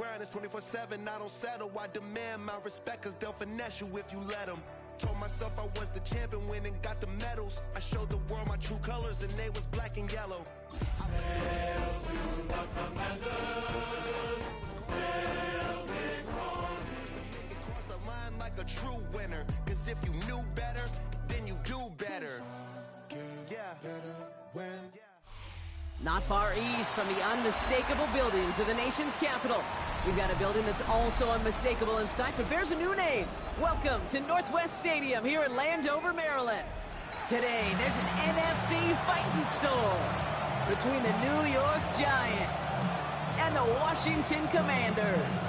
grind is 24/7. I don't settle. I demand my respect, cause they'll finesse you if you let them. Told myself I was the champion, went and got the medals. I showed the world my true colors, and they was black and yellow. Hail to the commanders, hail victory. Cross the line like a true winner, cause if you knew better, then you do better. Not far east from the unmistakable buildings of the nation's capital, we've got a building that's also unmistakable in sight, but bears a new name. Welcome to Northwest Stadium here in Landover, Maryland. Today, there's an NFC fighting storm between the New York Giants and the Washington Commanders.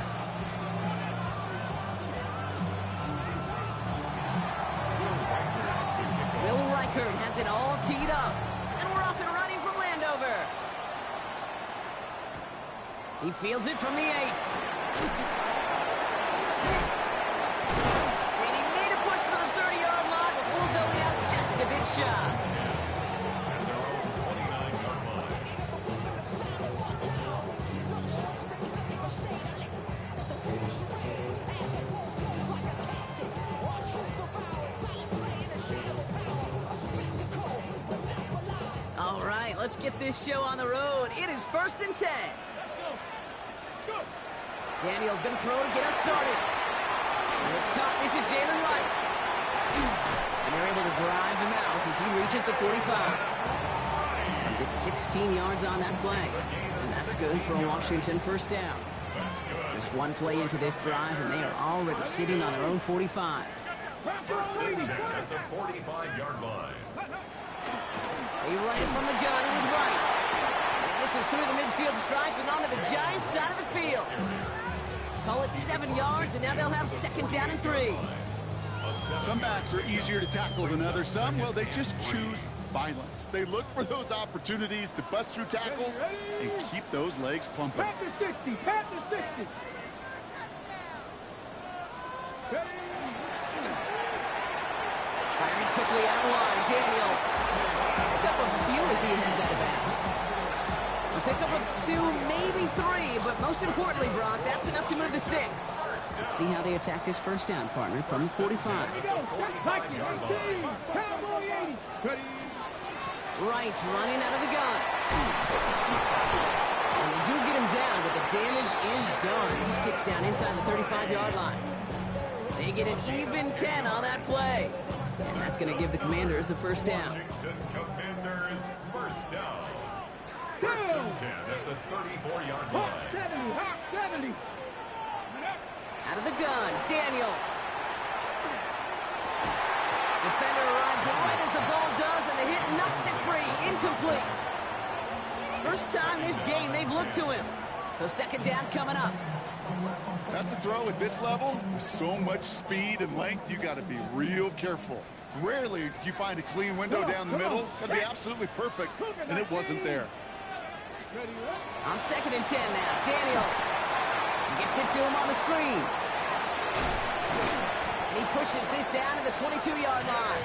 Will Reichert has it all teed up, and we're off and running from Landover. He fields it from the 8. And he made a push for the 30-yard line before going out just a bit shy. All right, let's get this show on the road. It is 1st and 10. Daniel's going to throw to get us started. And it's caught. This is Jalen Wright. And they're able to drive him out as he reaches the 45. He gets 16 yards on that play. And that's good for a Washington first down. Just one play into this drive, and they are already sitting on their own 45. First and 10 at the 45-yard line. They run it from the gun with Wright. And this is through the midfield stripe and onto the Giants side of the field. Call it 7 yards, and now they'll have 2nd down and 3. Some backs are easier to tackle than others. Some, well, they just choose violence. They look for those opportunities to bust through tackles and keep those legs pumping. Pat to 60, pat to 60. Firing quickly out wide, Daniels. Pick up a few as he heads out of bounds. A pickup of 2, maybe 3, but most importantly, Brock, that's enough to move the sticks. Let's see how they attack this first down, partner, from the 45. Wright running out of the gun. And they do get him down, but the damage is done. This gets down inside the 35-yard line. They get an even 10 on that play. And that's going to give the Commanders a first down. Washington Commanders first down. First and 10 at the 34-yard line. 70. Out of the gun, Daniels. Defender arrives right as the ball does, and the hit knocks it free. Incomplete. First time this game they've looked to him. So 2nd down coming up. That's a throw at this level. With so much speed and length, you got to be real careful. Rarely do you find a clean window down the middle. Got to be absolutely perfect, and it wasn't there. On 2nd and 10 now, Daniels gets it to him on the screen. And he pushes this down to the 22-yard line.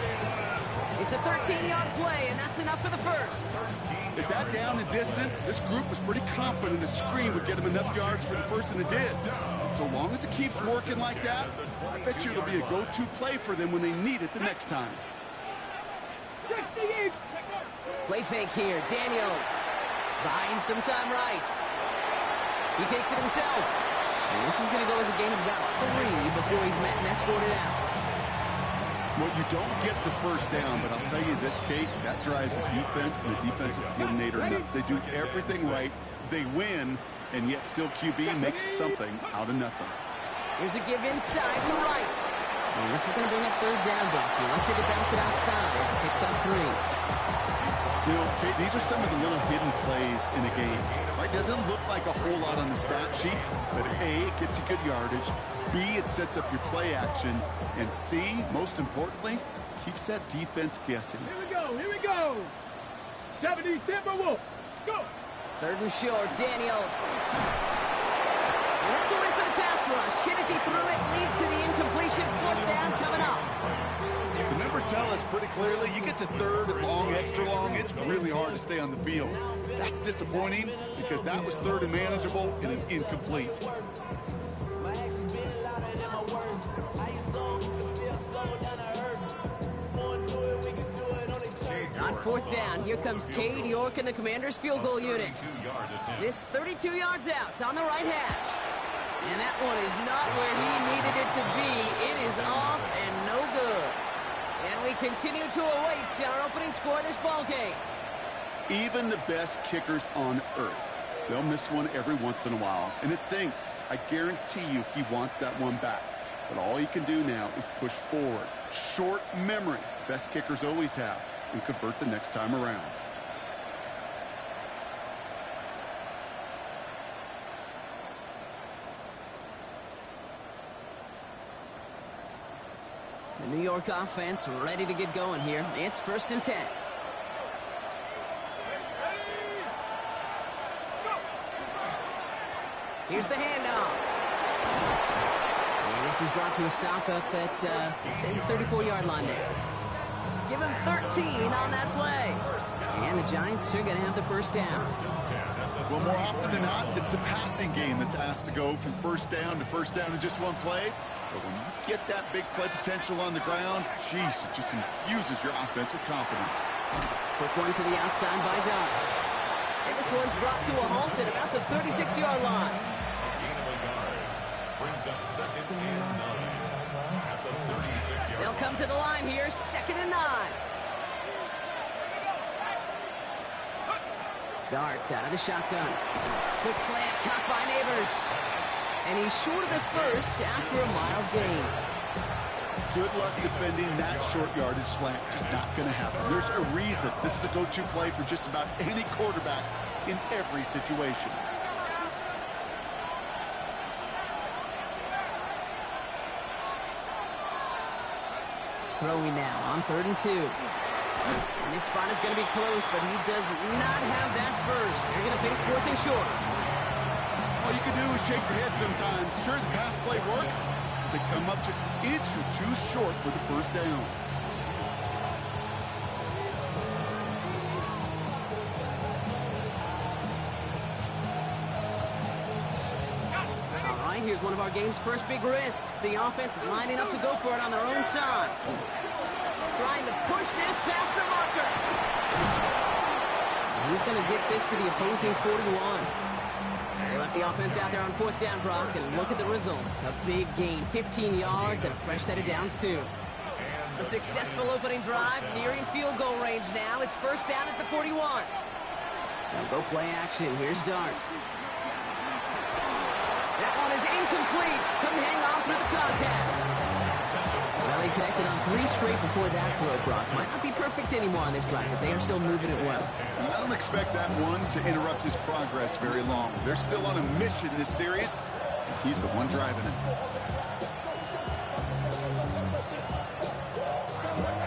It's a 13-yard play, and that's enough for the first. At that down and distance, this group was pretty confident a screen would get them enough yards for the first, and it did. And so long as it keeps working like that, I bet you it'll be a go-to play for them when they need it the next time. Play fake here, Daniels. Buying some time right. He takes it himself. And this is going to go as a gain of about 3 before he's met and escorted out. Well, you don't get the first down, but I'll tell you this, Kate, that drives the defense and the defensive coordinator nuts. They do everything right. They win, and yet still QB makes something out of nothing. Here's a give inside to Wright. And this is going to bring up 3rd down, Buck. He elected to bounce it outside. Picked up 3. You know, Kate, these are some of the little hidden plays in a game. Right? Doesn't look like a whole lot on the stat sheet, but A, it gets you good yardage. B, it sets up your play action. And C, most importantly, keeps that defense guessing. Here we go. 70 Timberwolves. Let's go. 3rd and short, Daniels. And that's a win for the pass rush. Hit as he threw it, leads to the incompletion. 4th down coming up. The numbers tell us us pretty clearly, you get to third and long, extra long, it's really hard to stay on the field. That's disappointing because that was third and manageable and an incomplete. On fourth down, here comes Cade York and the Commanders' field goal unit. This 32 yards out on the right hash. And that one is not where he needed it to be. It is off and no good. And we continue to await our opening score of this ball game. Even the best kickers on earth, they'll miss one every once in a while, and it stinks. I guarantee you he wants that one back. But all he can do now is push forward. Short memory, best kickers always have, and convert the next time around. The New York offense ready to get going here. It's 1st and 10. Here's the handoff. And this is brought to a stop up at, say, the 34-yard line there. Give him 13 on that play. And the Giants are going to have the first down. Well, more often than not, it's the passing game that's asked to go from first down in just one play. But when you get that big play potential on the ground, geez, it just infuses your offensive confidence. Quick one to the outside by Dot. And this one's brought to a halt at about the 36-yard line. Brings up 2nd and 9 at the 36-yard line. They'll come to the line here, 2nd and 9. Dart out of the shotgun. Quick slant caught by Neighbors. And he's short of the first after a mile gain. Good luck defending that short yardage slant. Just not going to happen. There's a reason. This is a go-to play for just about any quarterback in every situation. Throwing now on 3rd and 2. And this spot is going to be close, but he does not have that first. They're going to face 4th and short. All you can do is shake your head sometimes. Sure, the pass play works. They come up just an inch or two short for the first down. All right, here's one of our game's first big risks. The offense lining up to go for it on their own side. Trying to push this past the marker. He's going to get this to the opposing 41. They left the offense out there on 4th down, Brock, and look at the results. A big gain, 15 yards, and a fresh set of downs, too. A successful opening drive, nearing field goal range now. It's 1st down at the 41. Now go play action. Here's Dart. That one is incomplete. Couldn't hang on through the contact. Well, he connected on 3 straight before that throw, Brock. Might not be perfect anymore on this drive, but they are still moving it well. And I don't expect that one to interrupt his progress very long. They're still on a mission this series. He's the one driving it.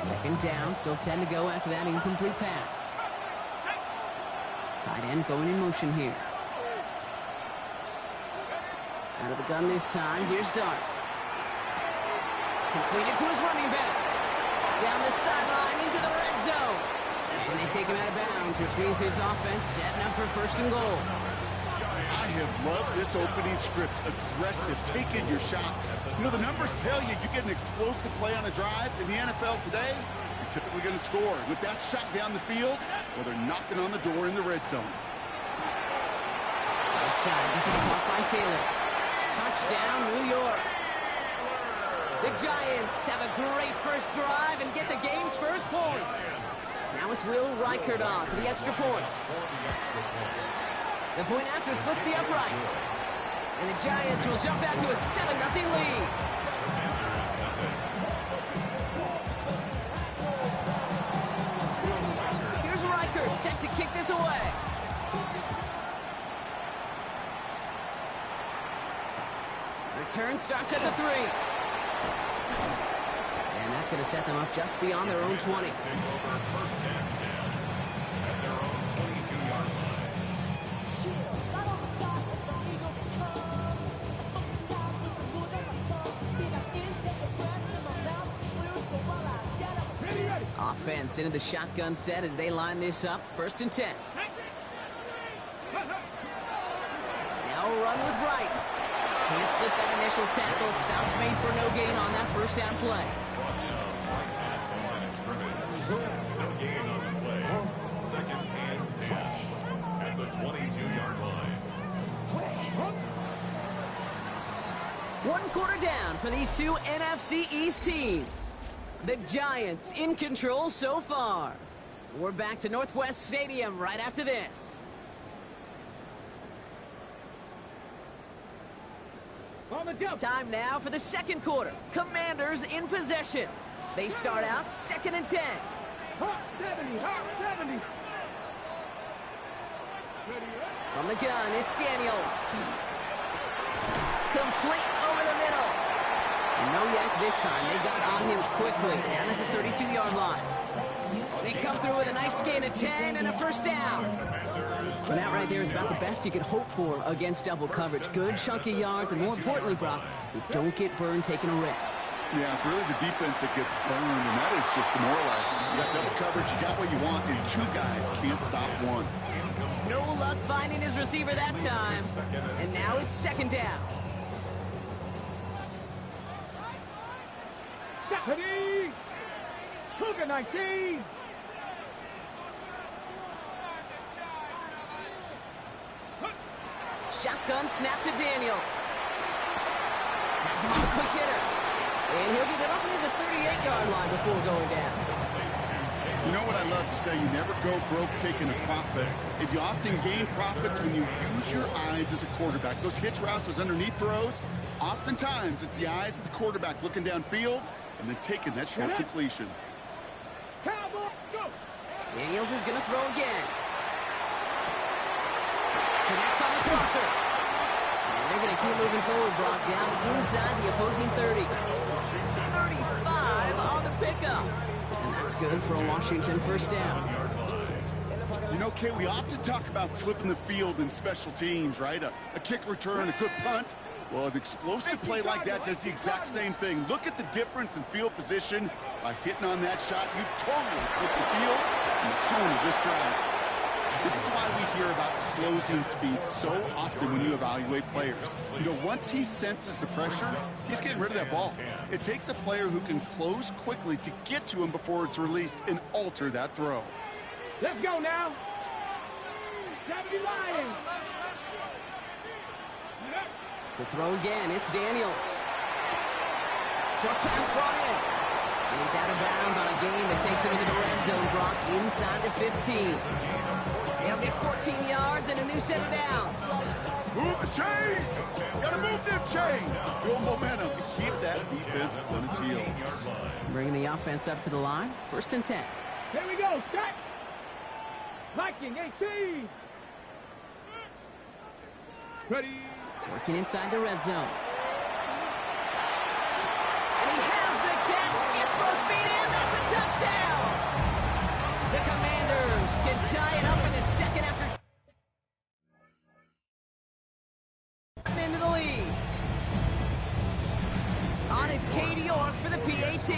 2nd down, still 10 to go after that incomplete pass. Tight end going in motion here. Out of the gun this time, here's Dart. Completed to his running back. Down the sideline into the red zone. And they take him out of bounds, which means his offense setting up for 1st and goal. I have loved this opening script. Aggressive, taking your shots. You know, the numbers tell you get an explosive play on a drive. In the NFL today, you're typically going to score. With that shot down the field, well, they're knocking on the door in the red zone. Right side, this is caught by Taylor. Touchdown, New York. The Giants have a great first drive and get the game's first points. Now it's Will Reichert on for the extra point. The point after splits the uprights. And the Giants will jump out to a 7-0 lead. Here's Reichert set to kick this away. Return starts at the 3. And that's going to set them up just beyond their own 20. offense into the shotgun set as they line this up. 1st and 10. Now a run with Wright. Can't slip that initial tackle. Stops made for no gain on that 1st down play. No gain on the play. 2nd and 10 at the 22-yard line. 1 quarter down for these two NFC East teams. The Giants in control so far. We're back to Northwest Stadium right after this. On the jump. Time now for the 2nd quarter. Commanders in possession. They start out 2nd and 10. Hot 70, hot 70. From the gun, it's Daniels. Complete over the middle. And no yak this time. They got on him quickly down at the 32-yard line. They come through with a nice gain of 10 and a 1st down. And that right there is about the best you could hope for against double coverage. Good chunky yards, and more importantly, Brock, you don't get burned taking a risk. Yeah, it's really the defense that gets burned, and that is just demoralizing. You got double coverage, you got what you want, and 2 guys can't stop one. No luck finding his receiver that time. And now it's 2nd down. Stephanie! Cougar 19! Shotgun snap to Daniels. Has him on a quick hitter. And he'll get it up near the 38-yard line before going down. You know what I love to say? You never go broke taking a profit. If you often gain profits when you use your eyes as a quarterback. Those hitch routes, those underneath throws, oftentimes it's the eyes of the quarterback looking downfield and then taking that short completion. Cowboy, go! Daniels is going to throw again. Connects on the crosser. And they're going to keep moving forward, Brock, down inside the opposing 30. 35 on the pickup. And that's good for a Washington 1st down. You know, Kay, we often talk about flipping the field in special teams, right? A kick return, a good punt. Well, an explosive play like that does the exact same thing. Look at the difference in field position. By hitting on that shot, you've totally flipped the field and the tone of this drive. This is why we hear about closing speed so often when you evaluate players. You know, once he senses the pressure, he's getting rid of that ball. It takes a player who can close quickly to get to him before it's released and alter that throw. Let's go now. 70 Lions. To throw again, it's Daniels. Short pass brought in. And he's out of bounds on a gain that takes him into the red zone, Brock, inside the 15. They'll get 14 yards and a new set of downs. Move the chains! Gotta move them chains! Build momentum to keep that defense on its heels. Bringing the offense up to the line. 1st and 10. Here we go, Scott. Viking 18. Ready. Working inside the red zone. And he has the catch. Gets both feet in. That's a touchdown. The Commanders can tie it up in the 2nd after into the lead. On is Cade York for the PAT.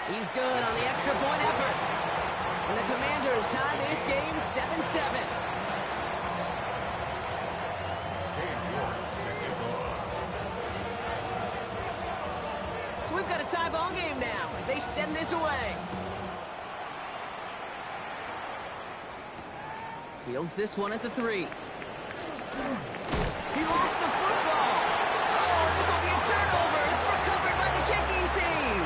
He's good on the extra point effort. And the Commanders tie this game 7-7. So we've got a tie ball game now as they send this away. Fields this one at the 3. He lost the football. Oh, this will be a turnover. It's recovered by the kicking team.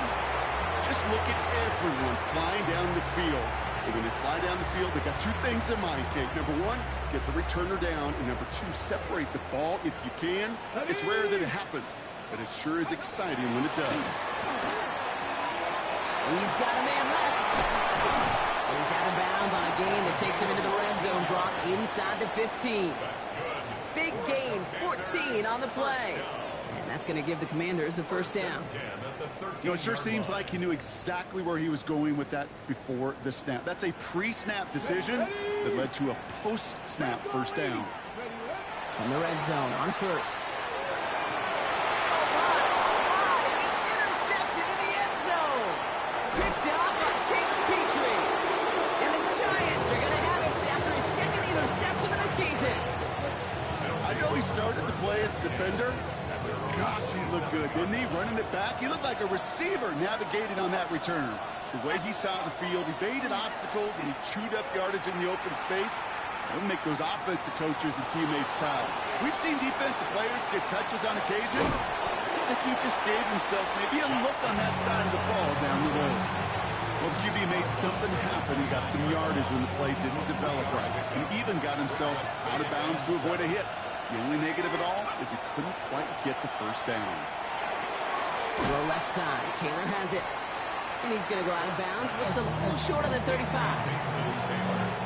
Just look at everyone flying down the field. And when they fly down the field, they got 2 things in mind, Kate. Number 1, get the returner down. And number 2, separate the ball if you can. It's rare that it happens, but it sure is exciting when it does. He's got a man left. He's out of bounds on a gain that takes him into the red zone, Brock, inside the 15. Big gain, 14 on the play. And that's going to give the Commanders a 1st down. You know, it sure seems like he knew exactly where he was going with that before the snap. That's a pre-snap decision that led to a post-snap 1st down. In the red zone on 1st. Oh, my. I know he started to play as a defender. Gosh, he looked good, didn't he? Running it back. He looked like a receiver navigating on that return. The way he saw the field, he baited obstacles, and he chewed up yardage in the open space. It'll make those offensive coaches and teammates proud. We've seen defensive players get touches on occasion. I think he just gave himself maybe a look on that side of the ball down the road. Well, the QB made something happen. He got some yardage when the play didn't develop right. And even got himself out of bounds to avoid a hit. The only negative at all is he couldn't quite get the first down. Throw left side. Taylor has it. And he's going to go out of bounds. Looks a little short on the 35.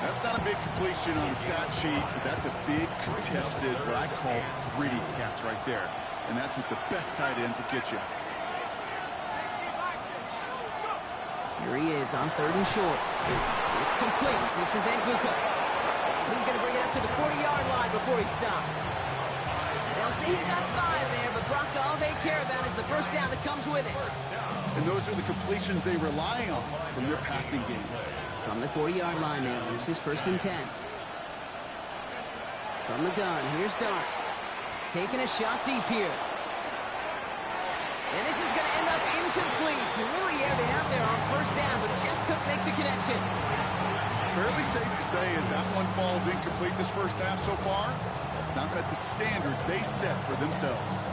That's not a big completion on the stat sheet, but that's a big contested, what I call gritty catch right there. And that's what the best tight ends will get you. Here he is on 3rd and short. It's complete. This is Egbuka. He's going to bring it up to the 40-yard line before he stopped. They'll say he got 5 there, but Brock, all they care about is the first down that comes with it. And those are the completions they rely on from their passing game. From the 40-yard line now, this is 1st and 10. From the gun, here's Dart. Taking a shot deep here. And this is going to end up incomplete. He really aired it out there on 1st down, but just couldn't make the connection. Fairly safe to say as that one falls incomplete this first half so far, it's not at the standard they set for themselves.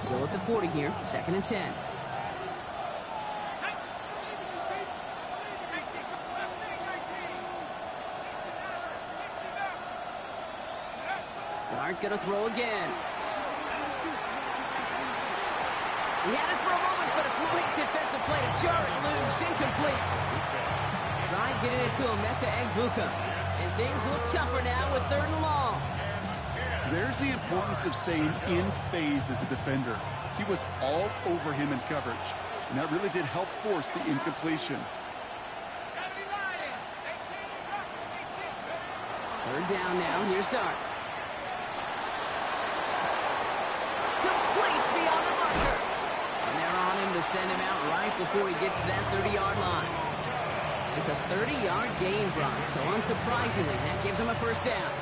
Still at the 40 here, 2nd and 10. Dart gonna throw again. He had it for a moment, but a great defensive play to jar it loose, incomplete. Try getting it to Emeka Egbuka, and things look tougher now with 3rd and long. There's the importance of staying in phase as a defender. He was all over him in coverage, and that really did help force the incompletion. 3rd down now, here's Dart. Complete beyond the marker. And they're on him to send him out right before he gets to that 30-yard line. It's a 30-yard gain, Brock, so unsurprisingly, that gives him a first down.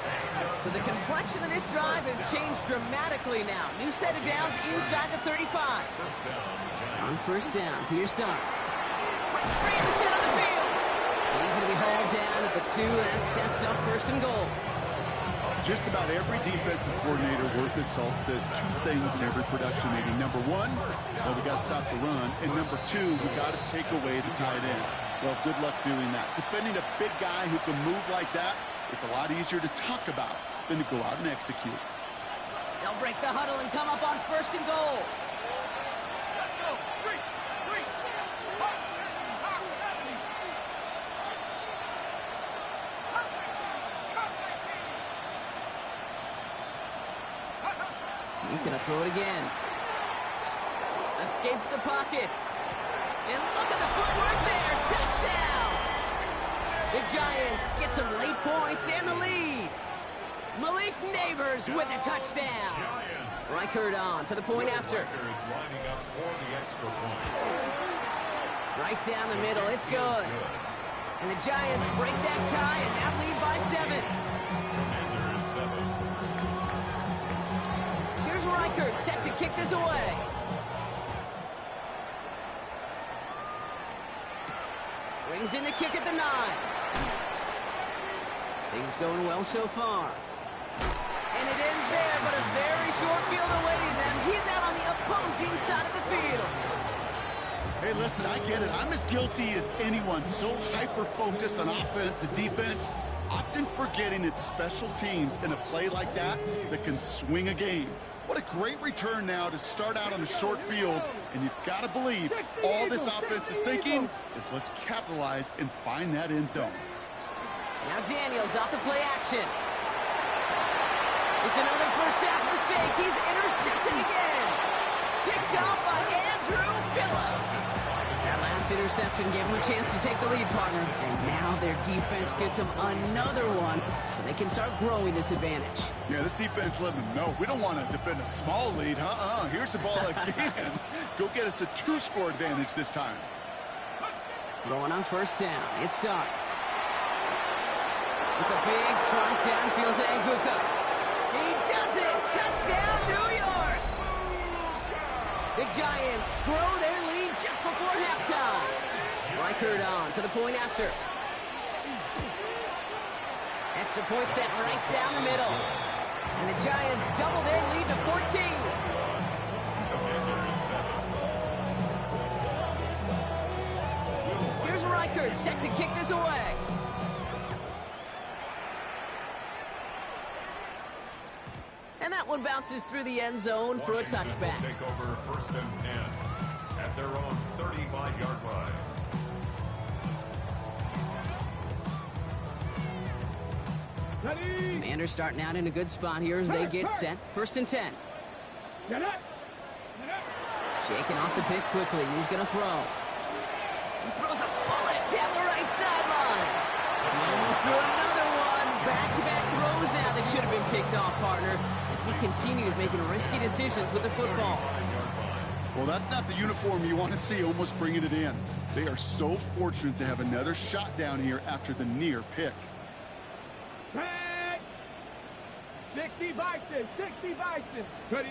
So the complexion of this drive has changed dramatically now. New set of downs inside the 35. On 1st down, here's Dart. Breaks free in the center of the field. And he's going to be hauled down at the 2, and that sets up 1st and goal. Just about every defensive coordinator worth his salt says 2 things in every production meeting. Number 1, well, we got to stop the run. And number 2, we got to take away the tight end. Well, good luck doing that. Defending a big guy who can move like that, it's a lot easier to talk about than to go out and execute. They'll break the huddle and come up on 1st and goal. Let's go. 3, 3. He's going to throw it again. Escapes the pocket. And look at the footwork there. Touchdown! The Giants get some late points and the lead. Malik Neighbors with a touchdown. Reichert on for the point after. Right down the middle. It's good. And the Giants break that tie and now lead by 7. Here's Reichert set to kick this away. Brings in the kick at the 9. Things going well so far. And it ends there, but a very short field awaiting them. He's out on the opposing side of the field. Hey, listen, I get it. I'm as guilty as anyone. So hyper-focused on offense and defense, often forgetting it's special teams in a play like that that can swing a game. What a great return now to start out on a short field, and you've got to believe all this offense is thinking is let's capitalize and find that end zone. Now Daniels off the play action. It's another first half mistake. He's intercepted again. Picked off by Andrew Phillips. That last interception gave him a chance to take the lead, partner. And now their defense gets them another one so they can start growing this advantage. Yeah, this defense let them know we don't want to defend a small lead. Here's the ball again. Go get us a 2-score advantage this time. Throwing on first down. It starts. It's a big strike downfield to Anguka. He does it! Touchdown, New York! The Giants grow their lead just before halftime. Reichert on for the point after. Extra point set right down the middle. And the Giants double their lead to 14. Here's Reichert set to kick this away. And that one bounces through the end zone for a touchback. Take over 1st and 10 at their own 35-yard line. Commanders starting out in a good spot here as they get set. 1st and 10. Shaking off the pick quickly. He's going to throw. He throws a bullet down the right sideline. He almost threw another one. Back-to-back throws now that should have been picked off, partner, as he continues making risky decisions with the football. Well, that's not the uniform you want to see almost bringing it in. They are so fortunate to have another shot down here after the near pick. 60 Bison, 60 Bison. Ready.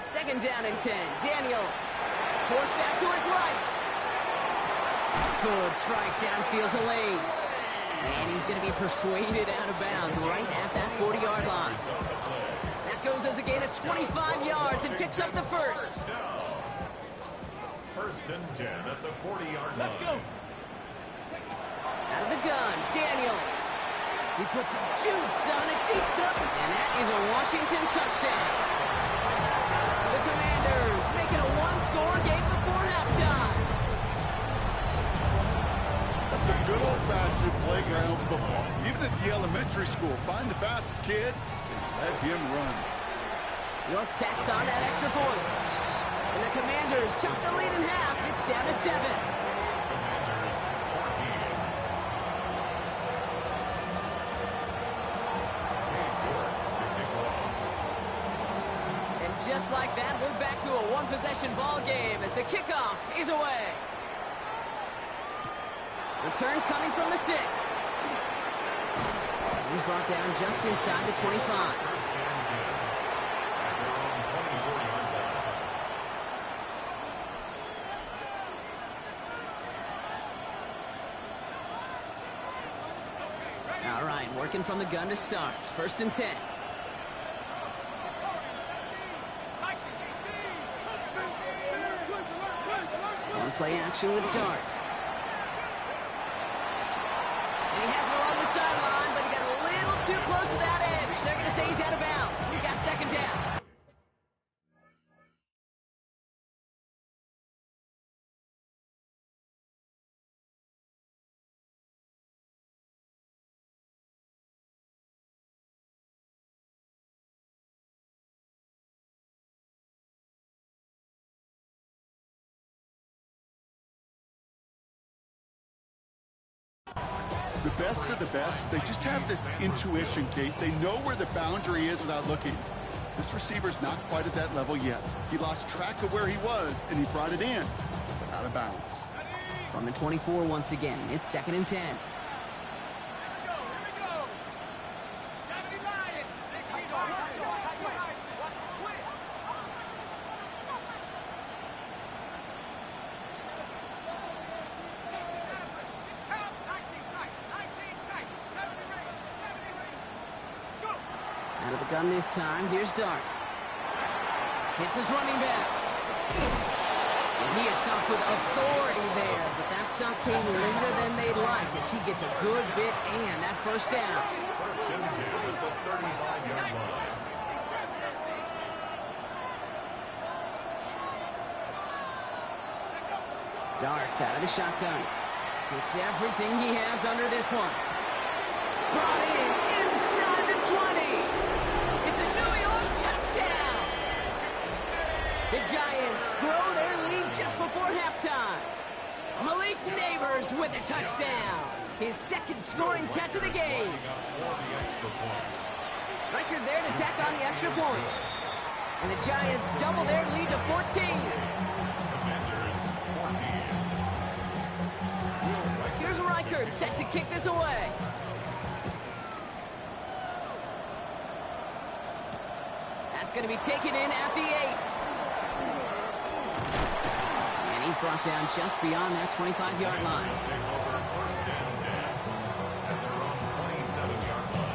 2nd down and 10. Daniels. Forced back to his right. Good strike downfield to Lane. And he's going to be persuaded out of bounds right at that 40-yard line. That goes as a gain of 25 yards and picks up the first. 1st and 10 at the 40-yard line. Let's go. Out of the gun, Daniels. He puts some juice on a deep throw, and that is a Washington touchdown. The Commanders making a one-score game before halftime. That's some good old-fashioned playground football. Even at the elementary school, find the fastest kid and let him run. York tacks on that extra point. And the Commanders chop the lead in half. It's down to 7. Commanders 14. And just like that, we're back to a one-possession ball game as the kickoff is away. Return coming from the 6. He's brought down just inside the 25. All right, working from the gun to start. 1st and 10. One play action with Dart. And he has it along the sideline, but he got a little too close to that edge. They're going to say he's out of bounds. We've got 2nd down. The best of the best, they just have this intuition, Kate. They know where the boundary is without looking. This receiver's not quite at that level yet. He lost track of where he was, and he brought it in, but out of bounds. From the 24 once again, it's 2nd and 10. Out of the gun this time, here's Dart. Hits his running back. And he is stopped with authority there, but that stop came later than they'd like as he gets a good bit and that 1st down. 1st and 10 at the 35-yard line. Dart out of the shotgun. Gets everything he has under this one. Brought in inside the 20. It's a New York touchdown. The Giants grow their lead just before halftime. Malik Neighbors with a touchdown. His 2nd scoring catch of the game. Reichert there to tack on the extra point. And the Giants double their lead to 14. Commanders 14. Reichard set to kick this away. That's going to be taken in at the 8. And he's brought down just beyond that 25-yard line. First and 10 at their own 27-yard line.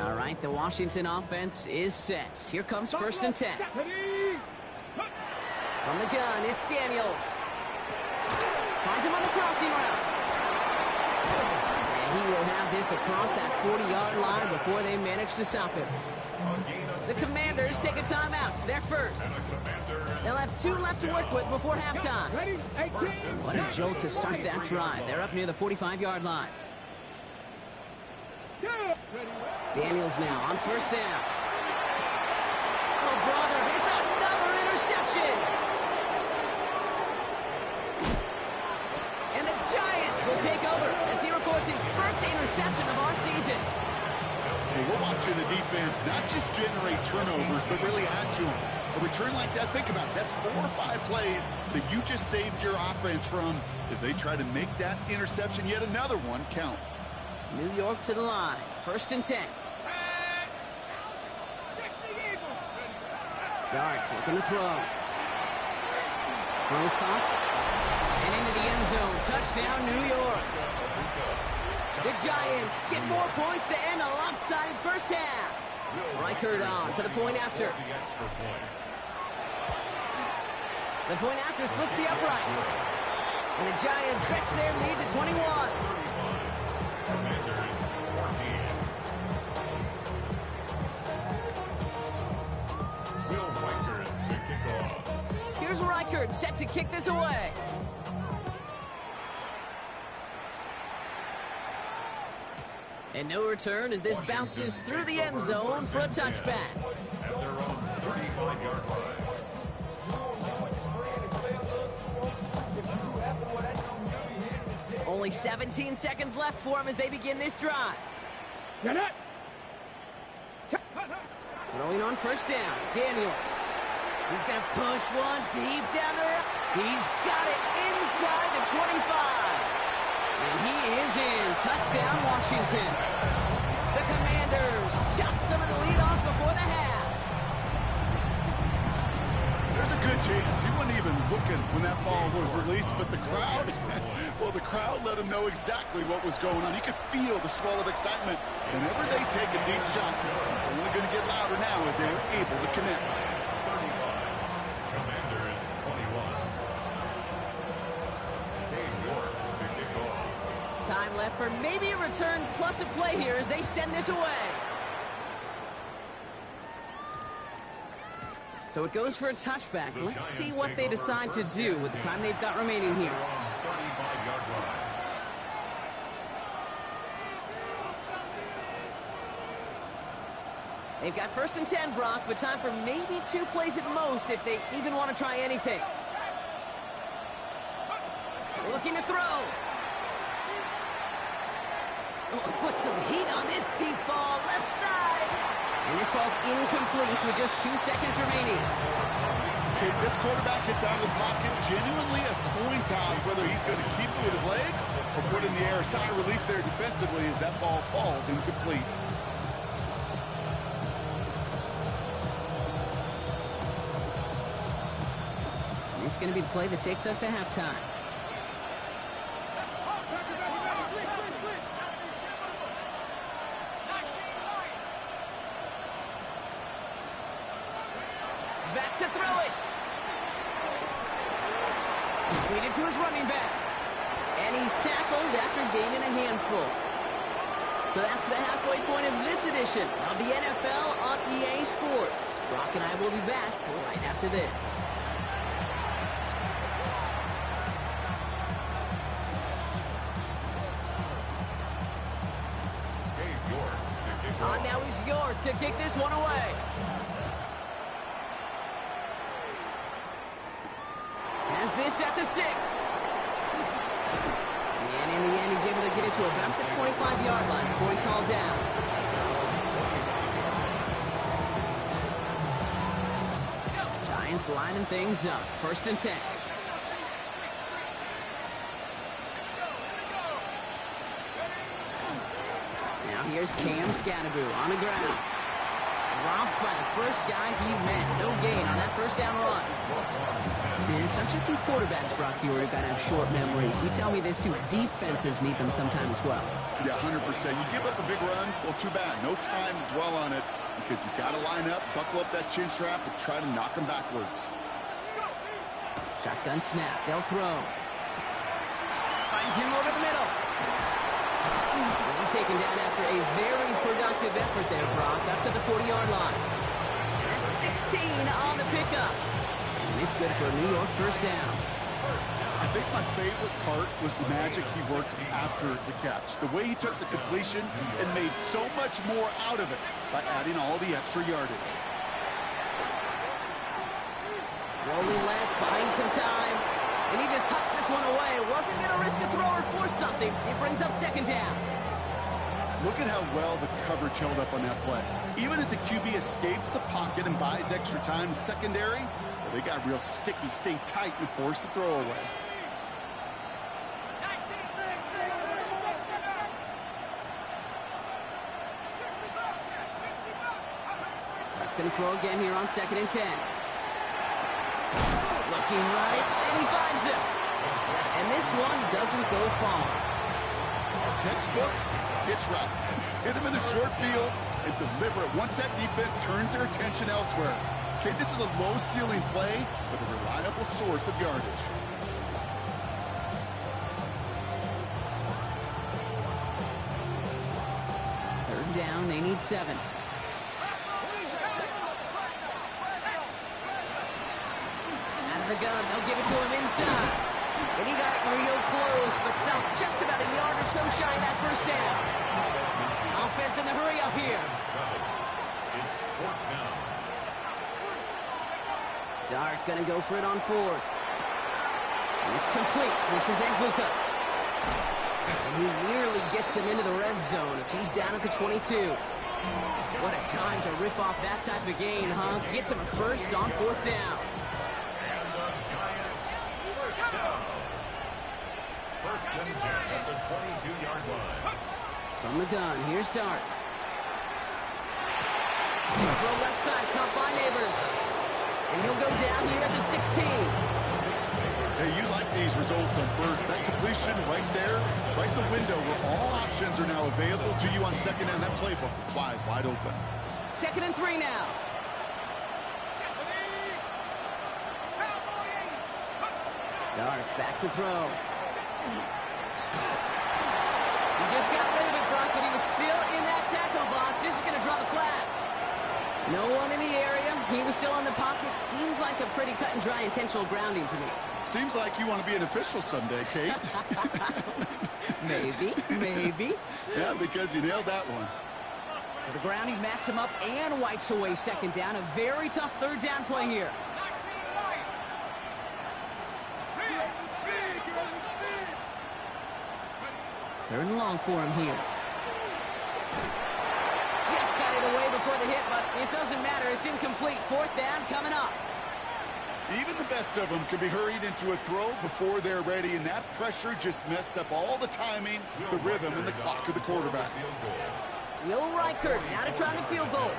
All right, the Washington offense is set. Here comes first and 10. From the gun, it's Daniels. Finds him on the crossing route. And he will have this across that 40-yard line before they manage to stop him. The Commanders take a timeout. They're first. They'll have 2 left to work with before halftime. What a jolt to start that drive. They're up near the 45-yard line. Daniels now on first down. Oh, brother, it's another interception. And the Giants will take over as he records his first interception of our season. We're watching the defense not just generate turnovers, but really add to them. A return like that, think about it. That's 4 or 5 plays that you just saved your offense from as they try to make that interception, yet another one, count. New York to the line. First and 10. Darts looking to throw. Throws caught. And into the end zone. Touchdown, New York. The Giants get more points to end a lopsided first half. Reichard on for the point after. The point after splits the uprights. And the Giants stretch their lead to 21. Commanders 14. Will Reichard to kick off. Here's Reichard set to kick this away. And no return as this bounces through the end zone for a touchback. At their own 35-yard line. Only 17 seconds left for him as they begin this drive. Throwing on first down, Daniels. He's going to push one deep down the road. He's got it inside the 25. And he is in. Touchdown, Washington. The Commanders chop some of the lead off before the half. There's a good chance he wasn't even looking when that ball was released, but the crowd, well, the crowd let him know exactly what was going on. You could feel the swell of excitement. Whenever they take a deep shot, it's only going to get louder now as they're able to connect. 35. Commanders 21. Dave York to kick off. Time left for maybe a return plus a play here as they send this away. So it goes for a touchback. Let's see what they decide to do with the time they've got remaining here. 35-yard line. They've got first and 10, Brock, but time for maybe 2 plays at most if they even want to try anything. Looking to throw. Oh, put some heat on this deep ball, left side. And this ball's incomplete with just 2 seconds remaining. Okay, this quarterback gets out of the pocket, genuinely a coin toss, whether he's going to keep it with his legs or put it in the air. Sigh of relief there defensively as that ball falls incomplete. This is going to be the play that takes us to halftime. Back to throw it. Completed to his running back. And he's tackled after gaining a handful. So that's the halfway point of this edition of the NFL on EA Sports. Brock and I will be back right after this. On now is York to kick this one away. Has this at the 6. And in the end, he's able to get it to about the 25-yard line before he's hauled down. Giants lining things up. 1st and 10. Now here's Cam Scatteroo on the ground. Dropped by the first guy he met. No gain on that 1st down run. And it's not just some quarterbacks, Brock, here who got to have short memories. You tell me this too. Defenses need them sometimes as well. Yeah, 100%. You give up a big run, well, too bad. No time to dwell on it because you got to line up, buckle up that chin strap, and try to knock them backwards. Shotgun snap. They'll throw. Finds him over the middle. He's taken down after a very productive effort there, Brock, up to the 40-yard line. That's 16 on the pickup. And it's good for a New York 1st down. I think my favorite part was the magic he worked after the catch. The way he took the completion and made so much more out of it by adding all the extra yardage. Rolling left, buying some time. And he just hucks this one away. Wasn't going to risk a throw or force something. It brings up 2nd down. Look at how well the coverage held up on that play. Even as the QB escapes the pocket and buys extra time secondary, well, they got real sticky, stay tight, and force the throw away. That's going to throw again here on 2nd and 10. Looking right, and he finds him. And this one doesn't go far. Textbook pitch route. Hit him in the short field and deliver it once that defense turns their attention elsewhere. Okay, this is a low-ceiling play with a reliable source of yardage. Third down, they need 7. Out of the gun, they'll give it to him inside. And he got it real close, but still just about a yard or so shy of that 1st down. Offense in the hurry up here. It's 4th down. Dart going to go for it on 4th. And it's complete. This is Nguka. And he nearly gets them into the red zone as he's down at the 22. What a time to rip off that type of gain, huh? Gets him a 1st on 4th down. And the Giants 1st down. 1st and 10 at the 22-yard line. From the gun, here's Dart. Throw left side, caught by Neighbors. And he'll go down here at the 16. Hey, you like these results on 1st. That completion right there, right the window where all options are now available to you on 2nd down. That playbook wide open. 2nd and 3 now. Dart's back to throw. He just got rid of it, Brock, but he was still in that tackle box. This is going to draw the flag. No one in the area. He was still in the pocket. Seems like a pretty cut and dry intentional grounding to me. Seems like you want to be an official someday, Kate. Maybe. Yeah, because you nailed that one. So the grounding backs him up and wipes away 2nd down. A very tough 3rd down play here. Third and long for him here. Just got it away before the hit, but it doesn't matter. It's incomplete. 4th down coming up. Even the best of them can be hurried into a throw before they're ready, and that pressure just messed up all the timing, the rhythm, and the clock of the quarterback. Will Reichert now to try the field goal.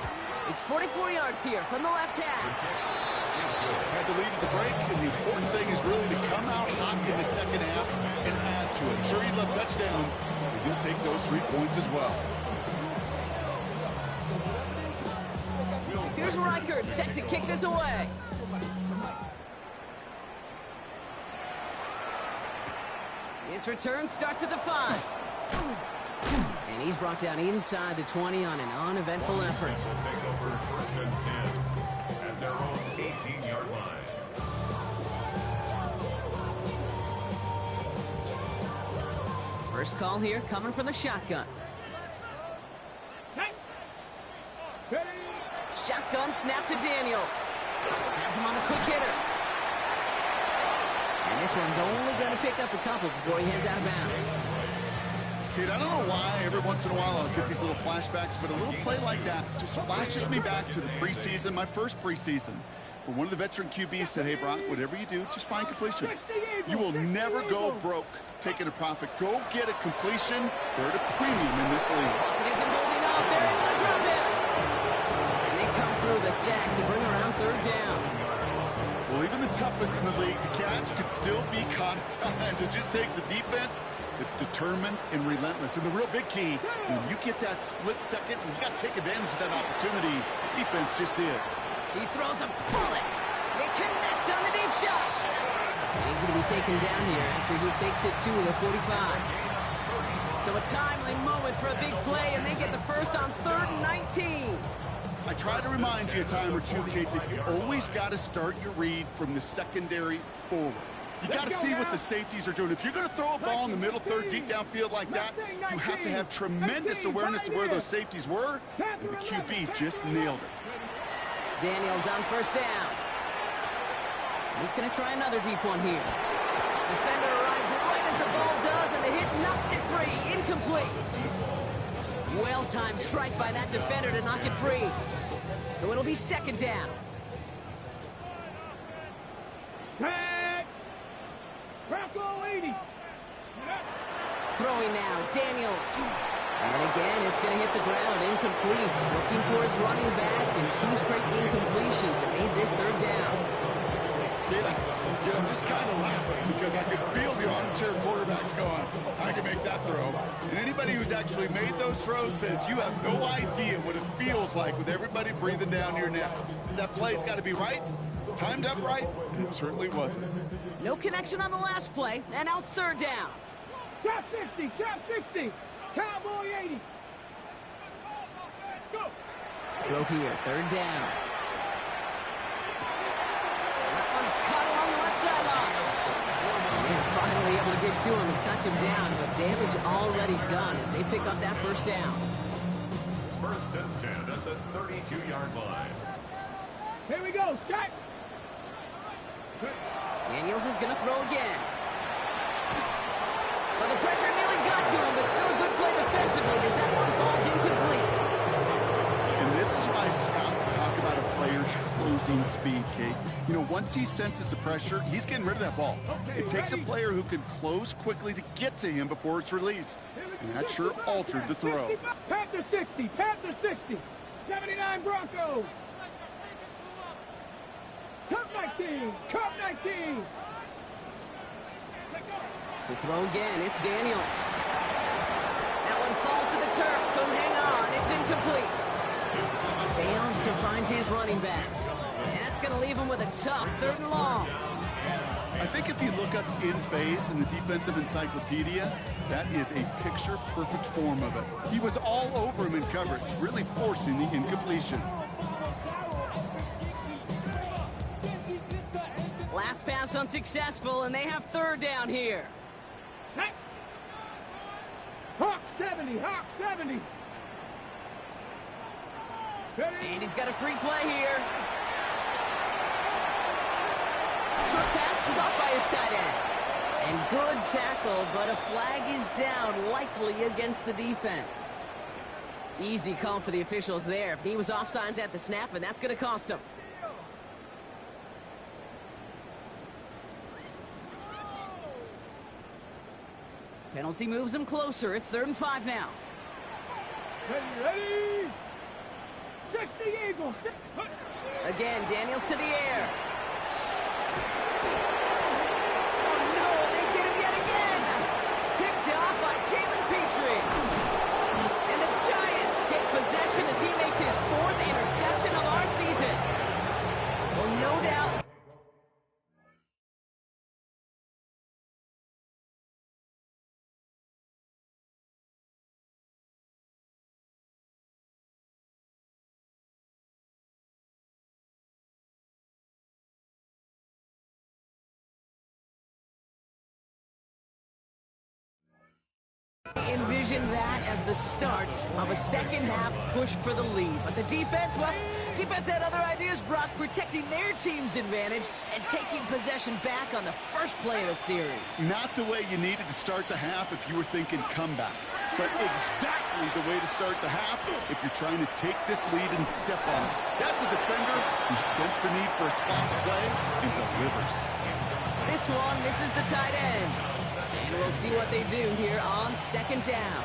It's 44 yards here from the left half. Had the lead at the break, and the important thing is really to come out hot in the 2nd half and add to it. Sure, you love touchdowns, but you'll take those 3 points as well. Here's Reichert set to kick this away. His return starts at the 5. And he's brought down inside the 20 on an uneventful effort. Will take over 1st and 10 at their own 18-yard line. First call here coming from the shotgun. Shotgun snap to Daniels. Has him on the quick hitter. And And this one's only going to pick up a couple before he heads out of bounds. Kate, I don't know why every once in a while I'll get these little flashbacks, but a little play like that just flashes me back to the preseason, my first preseason, where one of the veteran QBs said, hey, Brock, whatever you do, just find completions. You will never go broke taking a profit. Go get a completion. They're at a premium in this league. It isn't holding up. They're able to drop it. And they come through the sack to bring around third down. Well, even the toughest in the league to catch could still be caught at times. It just takes a defense that's determined and relentless. And the real big key, when you get that split second, you got to take advantage of that opportunity. Defense just did. He throws a bullet. They connect on the deep shot. And he's going to be taken down here after he takes it to the 45. So a timely moment for a big play, and they get the first on 3rd and 19. I try to remind you a time or two, Kate, that you always got to start your read from the secondary forward. You got to see what the safeties are doing. If you're going to throw a ball in the middle third, deep downfield like that, you have to have tremendous awareness of where those safeties were, and the QB just nailed it. Daniels on first down. He's going to try another deep one here. Defender arrives right as the ball does, and the hit knocks it free. Incomplete. Well-timed strike by that defender to knock it free. So it'll be 2nd down. Tag! Bronco 80! Throwing now, Daniels. And again, it's going to hit the ground. Incomplete. Looking for his running back, and 2 straight incompletions that made this 3rd down. I'm just kind of laughing because I could feel the armchair quarterbacks going, I can make that throw. And anybody who's actually made those throws says you have no idea what it feels like with everybody breathing down your neck. That play's got to be right, timed up right, and it certainly wasn't. No connection on the last play, and now it's 3rd down. Chop 60! Chop 60! Cowboy 80! Go! Throw here, 3rd down. That one's cut along the left sideline. And they're finally able to get to him and touch him down, but damage already done as they pick up that 1st down. 1st and 10 at the 32-yard line. Here we go, Scott! Daniels is going to throw again. Well, the pressure nearly got to him, but still a good play defensively as that one falls incomplete. And this is why scouts talk about a player's closing speed, Kate. You know, once he senses the pressure, he's getting rid of that ball. It takes a player who can close quickly to get to him before it's released. And that sure altered the throw. Panther 60! Panther 60! 79 Broncos! Cup 19! Cup 19! To throw again, it's Daniels. That one falls to the turf. Couldn't hang on. It's incomplete. Fails to find his running back. And that's going to leave him with a tough 3rd and long. I think if you look up in phase in the defensive encyclopedia, that is a picture-perfect form of it. He was all over him in coverage, really forcing the incompletion. Last pass unsuccessful, and they have 3rd down here. Hawk 70! Hawk 70! And he's got a free play here. Short pass caught by his tight end. And good tackle, but a flag is down, likely against the defense. Easy call for the officials there. He was offsides at the snap, and that's going to cost him. Penalty moves him closer. It's 3rd and 5 now. Ready! 60 Eagles! Again, Daniels to the air. Envision that as the start of a second-half push for the lead. But the defense, well, defense had other ideas, Brock, protecting their team's advantage and taking possession back on the first play of the series. Not the way you needed to start the half if you were thinking comeback, but exactly the way to start the half if you're trying to take this lead and step on it. That's a defender who sensed the need for a splash play and delivers. This one misses the tight end. And we'll see what they do here on second down.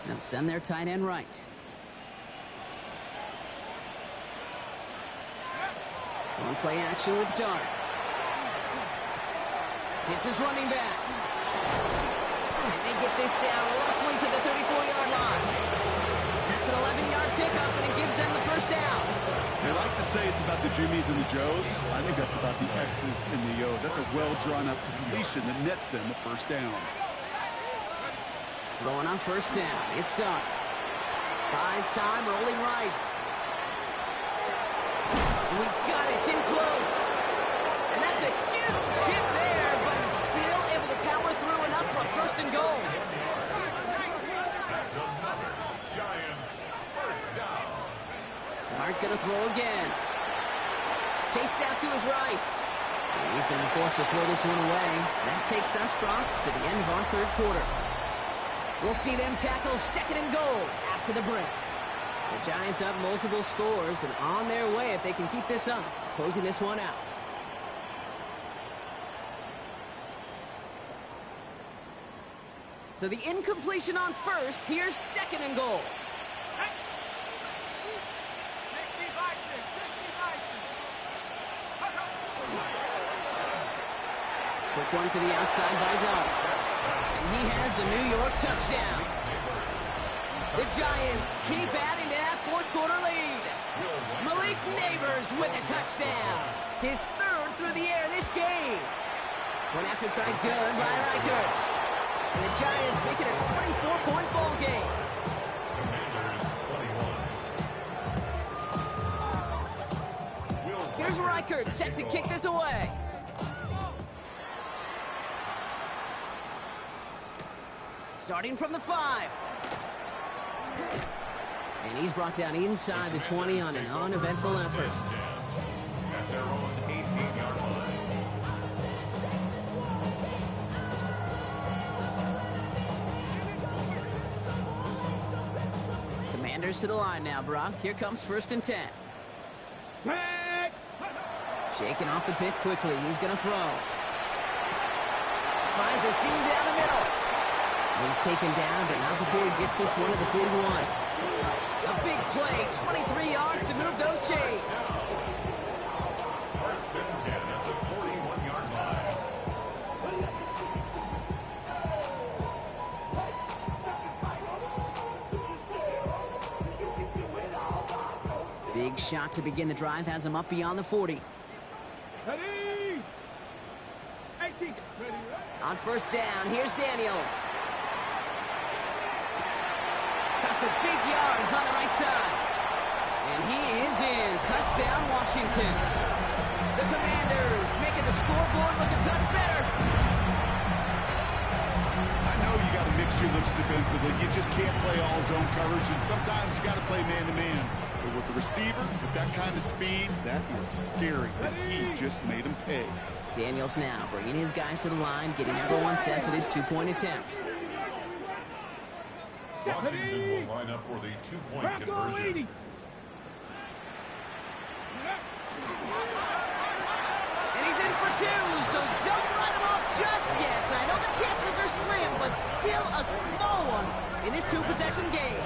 They'll send their tight end right. On play action with Dart. Hits his running back. And they get this down roughly to the 34-yard line. That's an 11-yard pickup, and it gives them the first down. They like to say it's about the Jimmies and the Joes. I think that's about the X's and the O's. That's a well-drawn-up completion that nets them a first down. Going on first down, it's Dart. Buys time, rolling right. And he's got it, it's in close. And that's a huge hit there, but he's still able to power through enough for a first and goal. That's another Giants first down. Dart gonna throw again. Chased out to his right. And he's gonna be forced to throw this one away. That takes us, Brock, to the end of our third quarter. We'll see them tackle second and goal after the break. The Giants up multiple scores and on their way if they can keep this up to closing this one out. So the incompletion on first. Here's second and goal. Quick one to the outside by Dart. He has the New York touchdown. The Giants keep adding to that fourth quarter lead. Malik Neighbors with a touchdown. His third through the air this game. One after try good by Reichert. And the Giants make it a 24-point ball game. Here's Reichert set to kick this away. Starting from the 5. And he's brought down inside the 20 on an uneventful effort. At their own 18-yard line. Commanders to the line now, Brock. Here comes first and 10. Shaking off the pick quickly. He's going to throw. Finds a seam down the middle. He's taken down, but not before he gets this one to the 41. A big play, 23 yards to move those chains. First and 10 at the 41-yard line. Big shot to begin the drive has him up beyond the 40. Ready? 18. On first down, here's Daniels. Got for big yards on the right side. And he is in. Touchdown, Washington. The Commanders making the scoreboard look a touch better. I know you got to mix your looks defensively. You just can't play all zone coverage, and sometimes you got to play man-to-man. But with a receiver, with that kind of speed, that is scary. And he just made him pay. Daniels now bringing his guys to the line, getting everyone set for this two-point attempt. Washington will line up for the two-point conversion. And he's in for two, so don't write him off just yet. I know the chances are slim, but still a small one in this two-possession game.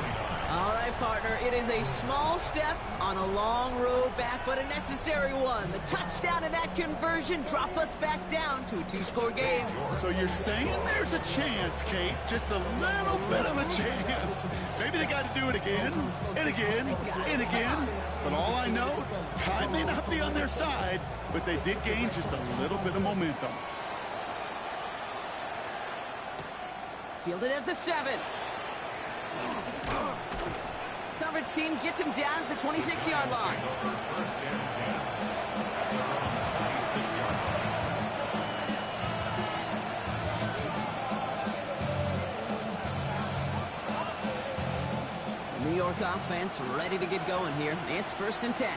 All right, partner, it is a small step on a long road back, but a necessary one. The touchdown and that conversion drop us back down to a two-score game. So you're saying there's a chance, Kate, just a little bit of a chance. Maybe they got to do it again, and again, and again. But all I know, time may not be on their side, but they did gain just a little bit of momentum. Fielded at the 7. Coverage team gets him down at the 26-yard line. York offense ready to get going here. It's 1st and 10.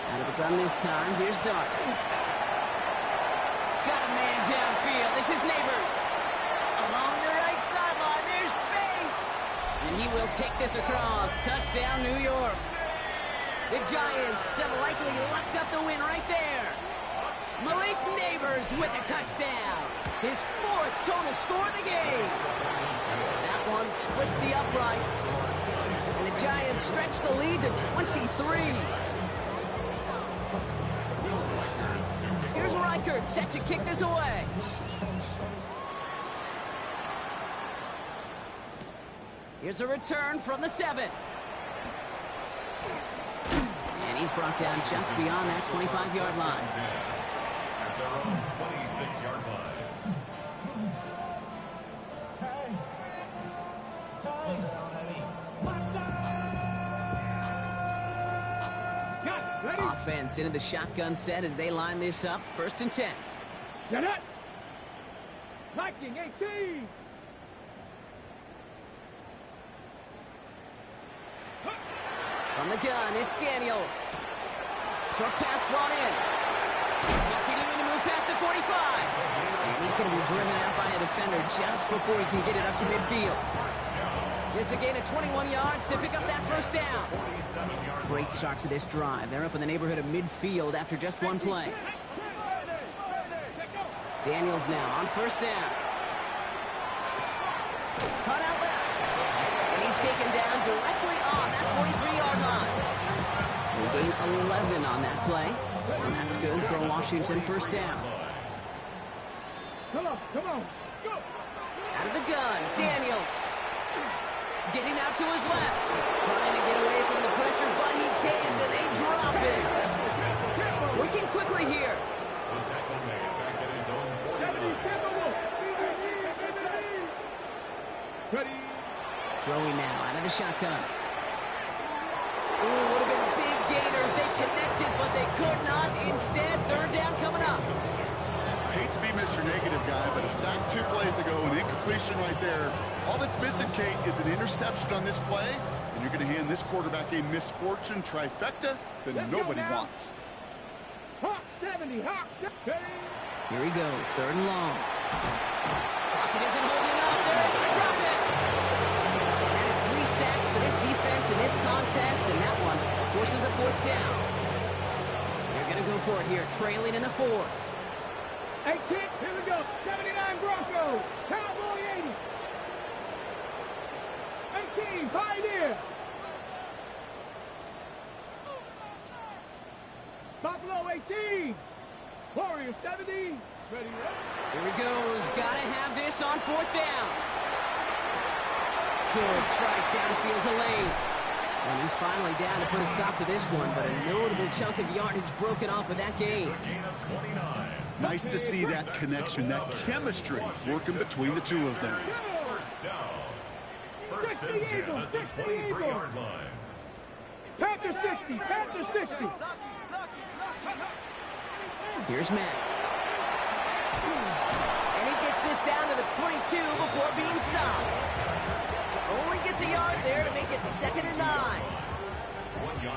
Out of the gun this time. Here's Dart. Got a man downfield. This is Neighbors. Along the right sideline. There's space. And he will take this across. Touchdown, New York. The Giants have likely locked up the win right there. Malik Neighbors with a touchdown. His 4th total score of the game. That one splits the uprights. And the Giants stretch the lead to 23. Here's Reichert set to kick this away. Here's a return from the 7. And he's brought down just beyond that 25-yard line. At their own 26-yard line. Offense into the shotgun set as they line this up. 1st and 10. Set up. Viking 18. From the gun, it's Daniels. Short pass brought in. Continuing to move past the 45. And he's going to be driven out by a defender just before he can get it up to midfield. It's a gain of 21 yards to pick up that 1st down. Great start to this drive. They're up in the neighborhood of midfield after just one play. Daniels now on 1st down. Cut out left. And he's taken down directly on that 43-yard line. They gain 11 on that play. And that's good for a Washington 1st down. Come on, come on. Go. Out of the gun, Daniels. Getting out to his left. Trying to get away from the pressure, but he can't, and they drop it. Working quickly here. The tackle made back at his own 49. Ready. Throwing now out of the shotgun. Ooh, would have been a big gainer if they connected, but they could not. Instead, 3rd down coming up. I hate to be Mr. Negative guy, but a sack 2 plays ago, an incompletion right there. All that's missing, Kate, is an interception on this play, and you're going to hand this quarterback a misfortune trifecta that nobody wants. Hawk 70, Hawk 70. Here he goes, 3rd and long. Pocket isn't holding up. They're able to drop it. And that is 3 sacks for this defense in this contest, and that one forces a 4th down. They're going to go for it here, trailing in the 4th. 18, here we go. 79 Broncos. Cowboy 80. 18, Pioneer. Buffalo 18. Warriors 70. Ready, ready. Here he goes. Gotta have this on 4th down. Good strike downfield to Lane. And he's finally down to put a stop to this one, but a notable chunk of yardage broken off of that game. A gain of 29. Nice to see that connection, that chemistry working between the two of them. 1st down. 1st and 10 at the 23-yard line. Panther 60. Panther 60. Here's Matt. And he gets this down to the 22 before being stopped. Only gets a yard there to make it 2nd and 9.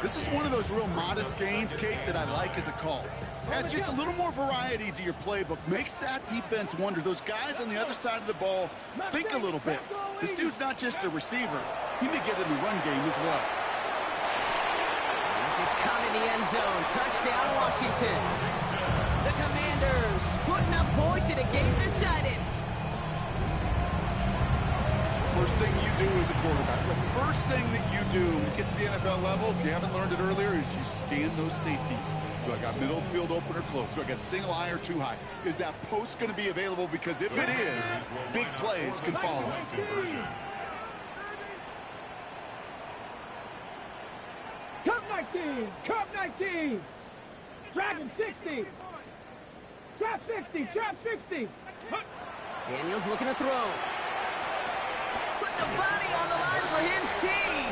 This is one of those real modest gains, Kate, that I like as a call. Adds just a little more variety to your playbook. Makes that defense wonder. Those guys on the other side of the ball think a little bit. This dude's not just a receiver. He may get in the run game as well. This is caught in the end zone. Touchdown, Washington. The Commanders putting up points in a game decided. First thing you do as a quarterback, the first thing that you do when you get to the NFL level, if you haven't learned it earlier, is you scan those safeties. Do I got middle field open or close? Do I got a single high or 2 high? Is that post going to be available? Because if it is, big plays can follow. Cup 19. Cup 19. Dragon 60. Trap 60. Trap 60. Daniels looking to throw. Put the body on the line for his team.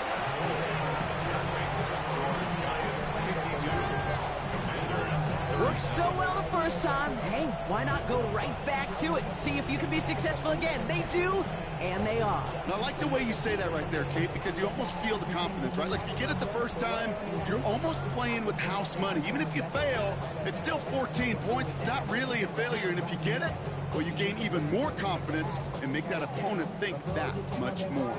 Worked so well the first time. Hey, why not go right back to it and see if you can be successful again? They do, and they are. And I like the way you say that right there, Kate, because you almost feel the confidence, right? Like if you get it the first time, you're almost playing with house money. Even if you fail, it's still 14 points. It's not really a failure. And if you get it, well, you gain even more confidence and make that opponent think that much more.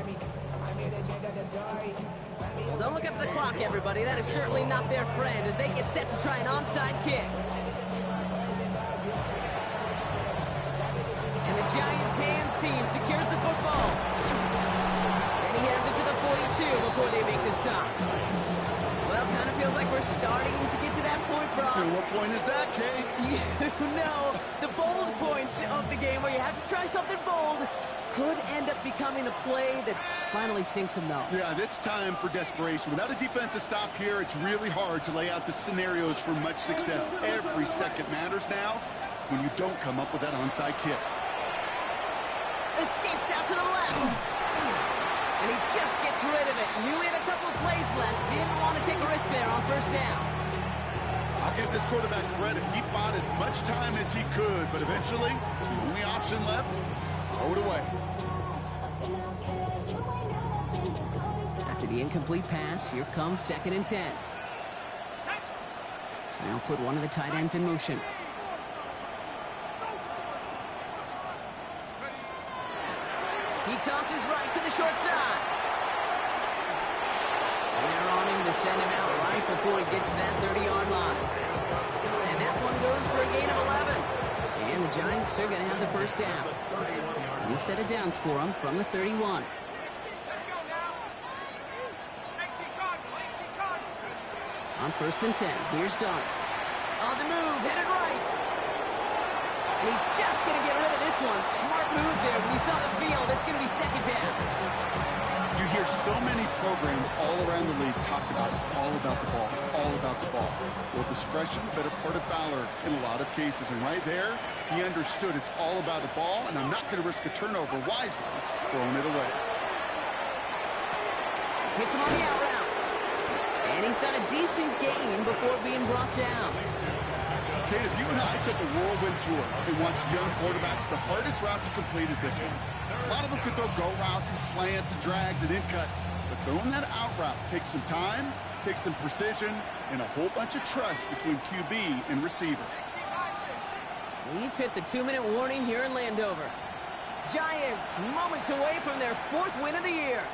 Well, don't look up at the clock, everybody. That is certainly not their friend as they get set to try an onside kick. And the Giants' hands team secures the football. And he has it to the 42 before they make the stop. Well, kind of feels like we're starting to get to that point, Brock. And what point is that, Kate? You know, the bold point of the game where you have to try something bold could end up becoming a play that finally sinks them, though. Yeah, it's time for desperation. Without a defensive stop here, it's really hard to lay out the scenarios for much success. Every second matters now when you don't come up with that onside kick. Escapes out to the left. And he just gets rid of it. Knew he had a couple of plays left. Didn't want to take a risk there on first down. I'll give this quarterback credit. He bought as much time as he could, but eventually, the only option left, throw it away. After the incomplete pass, here comes 2nd and 10. Now put one of the tight ends in motion. He tosses right to the short side. And they're on him to send him out right before he gets to that 30-yard line. And that one goes for a gain of 11. And the Giants are going to have the first down. New set of downs for them from the 31. On 1st and 10, here's Dart. On the move, headed right. And he's just going to get rid of this one. Smart move there. When you saw the field, it's going to be 2nd down. You hear so many programs all around the league talk about it's all about the ball. It's all about the ball. Well, discretion, the better part of valor in a lot of cases. And right there, he understood it's all about the ball, and I'm not going to risk a turnover wisely, throwing it away. Hits him on the out route. And he's got a decent gain before being brought down. Kate, if you and I took a whirlwind tour and watched young quarterbacks, the hardest route to complete is this one. A lot of them can throw go routes and slants and drags and in cuts, but throwing that out route takes some time, takes some precision, and a whole bunch of trust between QB and receiver. We've hit the 2-minute warning here in Landover. Giants moments away from their 4th win of the year.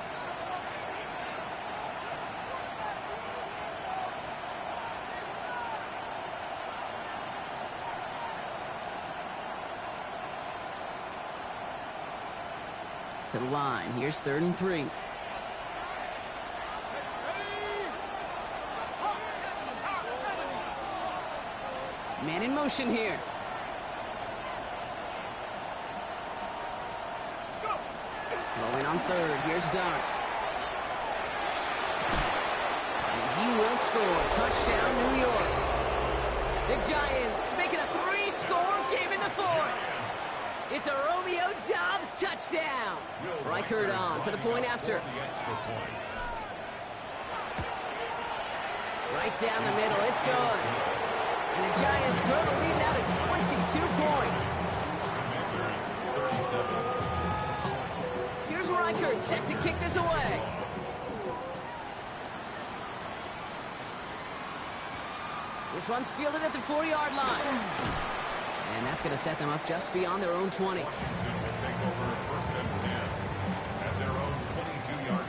To the line. Here's 3rd and 3. Man in motion here. Going on 3rd. Here's Dart. And he will score. Touchdown, New York. The Giants making a 3-score game in the 4th. It's a Romeo Dobbs touchdown. Reichert on for the point after. Right down the middle. It's good. And the Giants grow the lead now to 22 points. Here's Reichert set to kick this away. This one's fielded at the 4-yard line. And that's going to set them up just beyond their own 20. Washington will take over 1st and 10 at their own 22-yard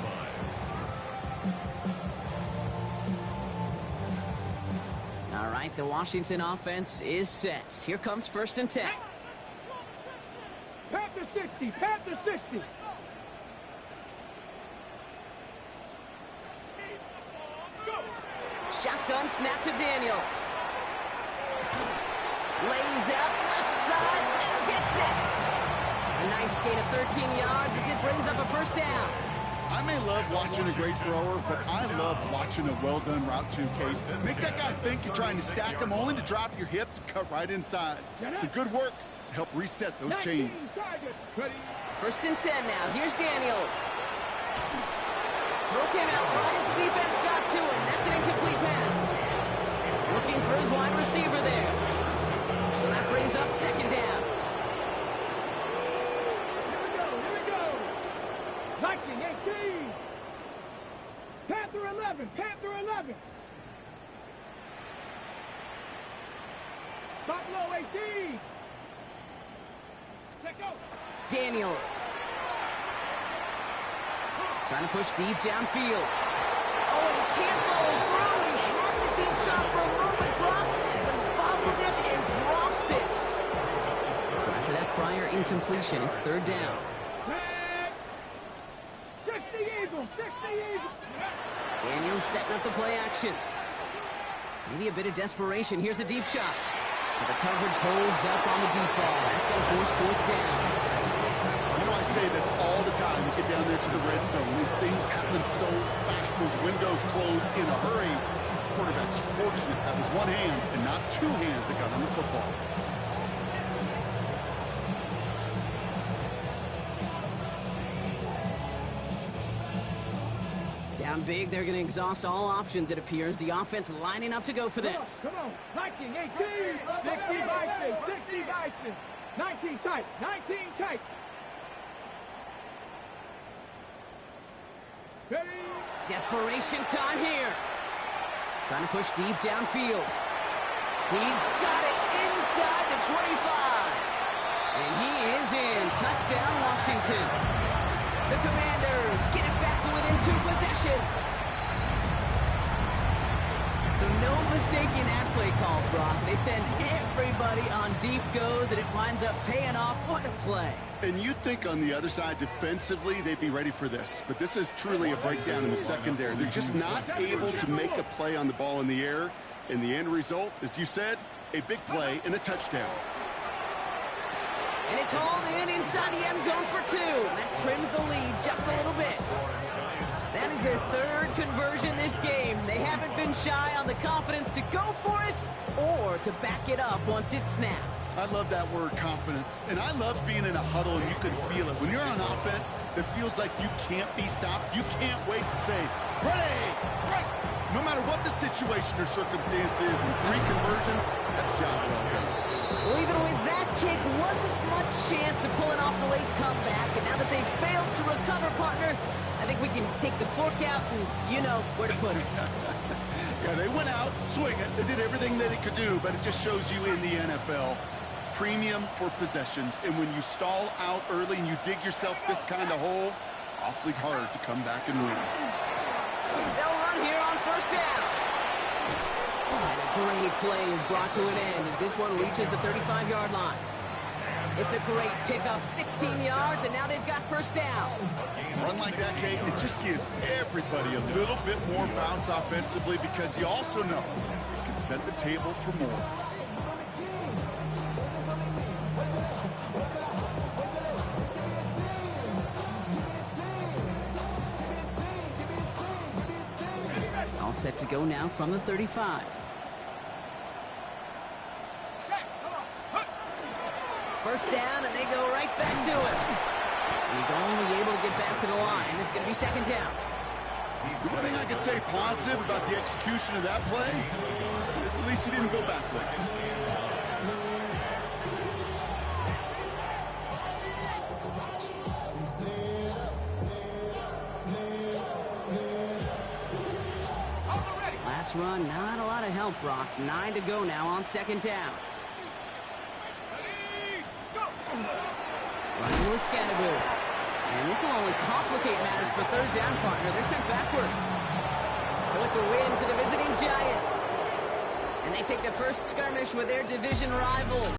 line. All right, the Washington offense is set. Here comes 1st and 10. Panther 60, Panther 60. Shotgun snap to Daniels. Lays out left side and gets it. A nice gain of 13 yards as it brings up a 1st down. I may love watching a great thrower, but I love watching a well-done route too, Case. Make that guy think you're trying to stack him only to drop your hips and cut right inside. Some good work to help reset those chains. 1st and 10 now. Here's Daniels. Throw came out right as the defense got to him. That's an incomplete pass. looking for his wide receiver there. So that brings up second down. Here we go. Viking 18. Panther 11. Panther 11. Buffalo 18. Check out. Daniels. Trying to push deep downfield. Oh, and he can't follow through. He had the deep shot for a moment, Brock, but he bobbled it and drops it. So after that prior incompletion, it's third down. 60 Eagles. 60 Eagles. Daniels setting up the play action. Maybe a bit of desperation. Here's a deep shot. So the coverage holds up on the deep ball. That's going to force fourth down. You know, I say this all the time. You get down there to the red zone. When things happen so fast, those windows close in a hurry. Quarterback's fortunate that was one hand and not two hands that got on the football. Down big, they're going to exhaust all options, it appears. The offense lining up to go for this. Come on. Viking 18. 60 Vikings. 60 Vikings. 19 tight. 19 tight. Ready. Desperation time here. Trying to push deep downfield. He's got it inside the 25. And he is in. Touchdown, Washington. The Commanders get it back to within 2 possessions. So no mistaking that play call, Brock. They send everybody on deep goes, and it winds up paying off. What a play. And you'd think on the other side, defensively, they'd be ready for this. But this is truly a breakdown in the secondary. They're just not able to make a play on the ball in the air. And the end result, as you said, a big play and a touchdown. And it's hauled in inside the end zone for 2. That trims the lead just a little bit. That is their third conversion this game. They haven't been shy on the confidence to go for it or to back it up once it's snapped. I love that word, confidence. And I love being in a huddle and you can feel it. When you're on offense, it feels like you can't be stopped. You can't wait to say, ready, right. No matter what the situation or circumstance is, in 3 conversions, that's job well done. Well, even with that kick, wasn't much chance of pulling off the late comeback. And now that they've failed to recover, partner, I think we can take the fork out and you know where to put it. Yeah, they went out swinging. They did everything that they could do, but it just shows you in the NFL, premium for possessions. And when you stall out early and you dig yourself this kind of hole, awfully hard to come back and win. They'll run here on first down. And a great play is brought to an end as this one reaches the 35-yard line. It's a great pickup, 16 yards, and now they've got first down. Run like that, Kate, it just gives everybody a little bit more bounce offensively because you also know it can set the table for more. All set to go now from the 35. First down, and they go right back to him. He's only able to get back to the line. It's going to be second down. The one thing I could say positive about the execution of that play is at least he didn't go backwards. Last run, not a lot of help, Brock. 9 to go now on second down. Running with Scatterboot. And this will only complicate matters for third down, partner. They're sent backwards. So it's a win for the visiting Giants. And they take the first skirmish with their division rivals.